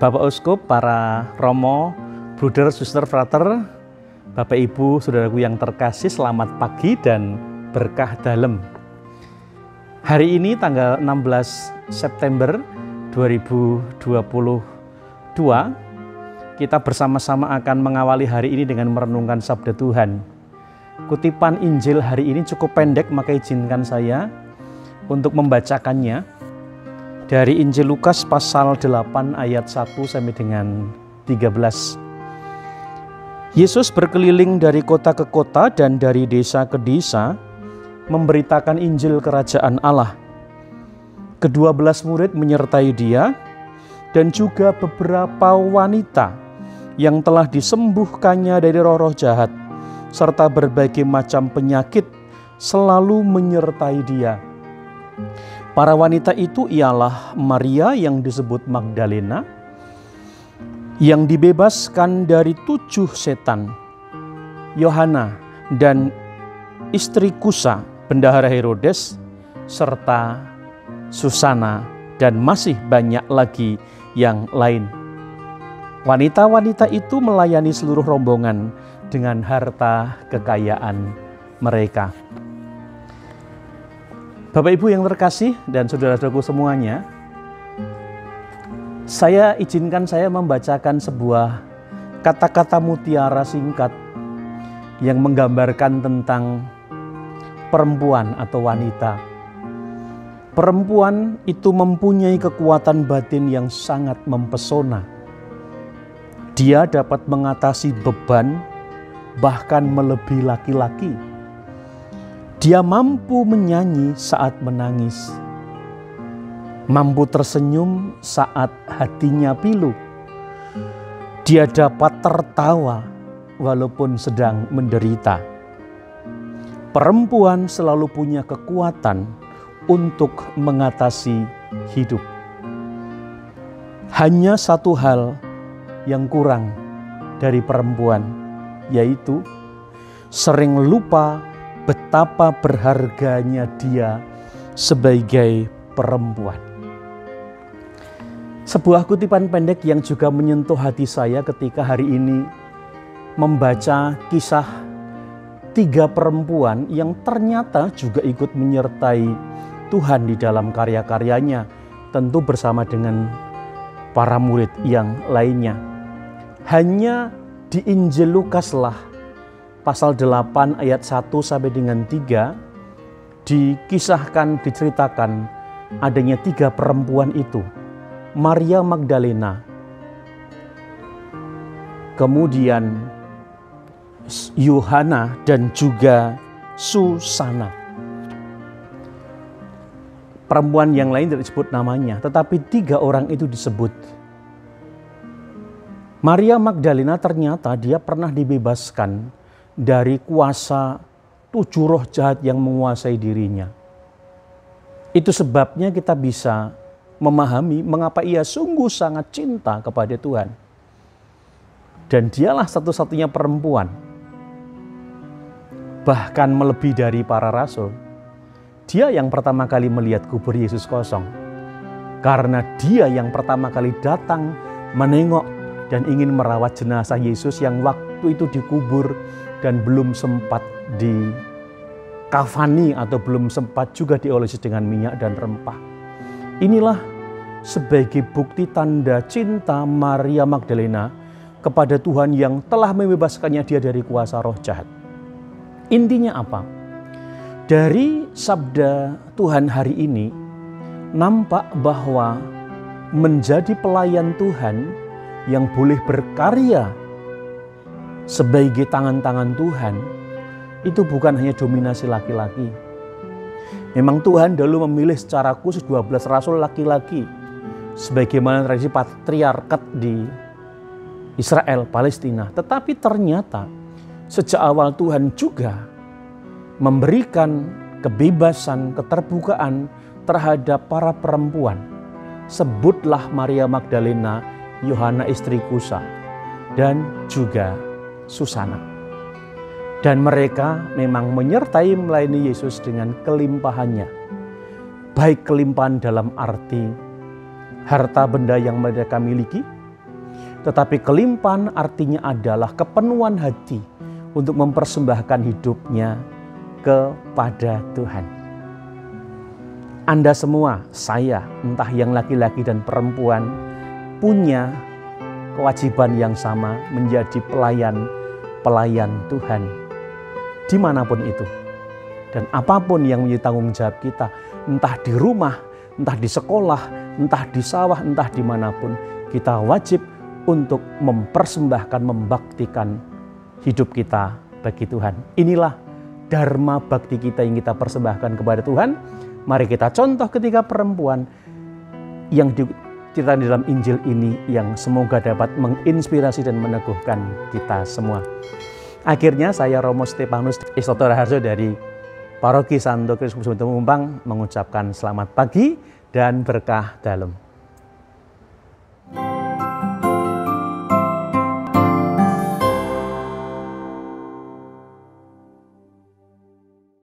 Bapak Uskup, para romo, bruder, suster, frater, Bapak Ibu, saudaraku yang terkasih, selamat pagi dan berkah dalem. Hari ini tanggal 16 September 2022, kita bersama-sama akan mengawali hari ini dengan merenungkan sabda Tuhan. Kutipan Injil hari ini cukup pendek, maka izinkan saya untuk membacakannya. Dari Injil Lukas pasal 8 ayat 1 sampai dengan 13. Yesus berkeliling dari kota ke kota dan dari desa ke desa, memberitakan Injil Kerajaan Allah. Ke-12 murid menyertai dia, dan juga beberapa wanita yang telah disembuhkannya dari roh-roh jahat, serta berbagai macam penyakit selalu menyertai dia. Para wanita itu ialah Maria yang disebut Magdalena, yang dibebaskan dari 7 setan, Yohana dan istri Kusa, bendahara Herodes, serta Susana, dan masih banyak lagi yang lain. Wanita-wanita itu melayani seluruh rombongan dengan harta kekayaan mereka. Bapak Ibu yang terkasih dan saudara-saudaraku semuanya, saya membacakan sebuah kata-kata mutiara singkat yang menggambarkan tentang perempuan atau wanita. Perempuan itu mempunyai kekuatan batin yang sangat mempesona. Dia dapat mengatasi beban, bahkan melebihi laki-laki. Dia mampu menyanyi saat menangis, mampu tersenyum saat hatinya pilu. Dia dapat tertawa walaupun sedang menderita. Perempuan selalu punya kekuatan untuk mengatasi hidup. Hanya satu hal yang kurang dari perempuan, yaitu sering lupa betapa berharganya dia sebagai perempuan. Sebuah kutipan pendek yang juga menyentuh hati saya ketika hari ini membaca kisah 3 perempuan yang ternyata juga ikut menyertai Tuhan di dalam karya-karyanya, tentu bersama dengan para murid yang lainnya. Hanya di Injil Lukas lah pasal 8 ayat 1 sampai dengan 3 diceritakan adanya 3 perempuan itu. Maria Magdalena, kemudian Yohana dan juga Susana. Perempuan yang lain tidak disebut namanya, tetapi 3 orang itu disebut. Maria Magdalena ternyata dia pernah dibebaskan dari kuasa 7 roh jahat yang menguasai dirinya. Itu sebabnya kita bisa memahami mengapa ia sungguh sangat cinta kepada Tuhan. Dan dialah satu-satunya perempuan, bahkan melebihi dari para rasul. Dia yang pertama kali melihat kubur Yesus kosong, karena dia yang pertama kali datang menengok dan ingin merawat jenazah Yesus yang waktu itu dikubur dan belum sempat dikafani atau belum sempat juga diolesi dengan minyak dan rempah. Inilah sebagai bukti tanda cinta Maria Magdalena kepada Tuhan yang telah membebaskannya dia dari kuasa roh jahat. Intinya apa? Dari sabda Tuhan hari ini nampak bahwa menjadi pelayan Tuhan yang boleh berkarya sebagai tangan-tangan Tuhan, itu bukan hanya dominasi laki-laki. Memang Tuhan dulu memilih secara khusus 12 rasul laki-laki, sebagaimana tradisi patriarkat di Israel, Palestina. Tetapi ternyata sejak awal Tuhan juga memberikan kebebasan, keterbukaan terhadap para perempuan. Sebutlah Maria Magdalena, Yohana istri Kusa, dan juga Susana. Dan mereka memang menyertai melayani Yesus dengan kelimpahannya. Baik kelimpahan dalam arti harta benda yang mereka miliki, Tetapi kelimpahan artinya adalah kepenuhan hati untuk mempersembahkan hidupnya kepada Tuhan. Anda semua, saya, entah yang laki-laki dan perempuan, punya kewajiban yang sama menjadi pelayan Tuhan dimanapun itu. Dan apapun yang menjadi tanggung jawab kita, entah di rumah, entah di sekolah, entah di sawah, entah dimanapun, kita wajib untuk mempersembahkan, membaktikan hidup kita bagi Tuhan. Inilah dharma bakti kita yang kita persembahkan kepada Tuhan. Mari kita contoh ketika perempuan yang diceritakan di dalam Injil ini yang semoga dapat menginspirasi dan meneguhkan kita semua. Akhirnya saya Romo Stefanus Istoto Raharjo dari Paroki Santo Kristus Mumpang mengucapkan selamat pagi dan berkah dalam.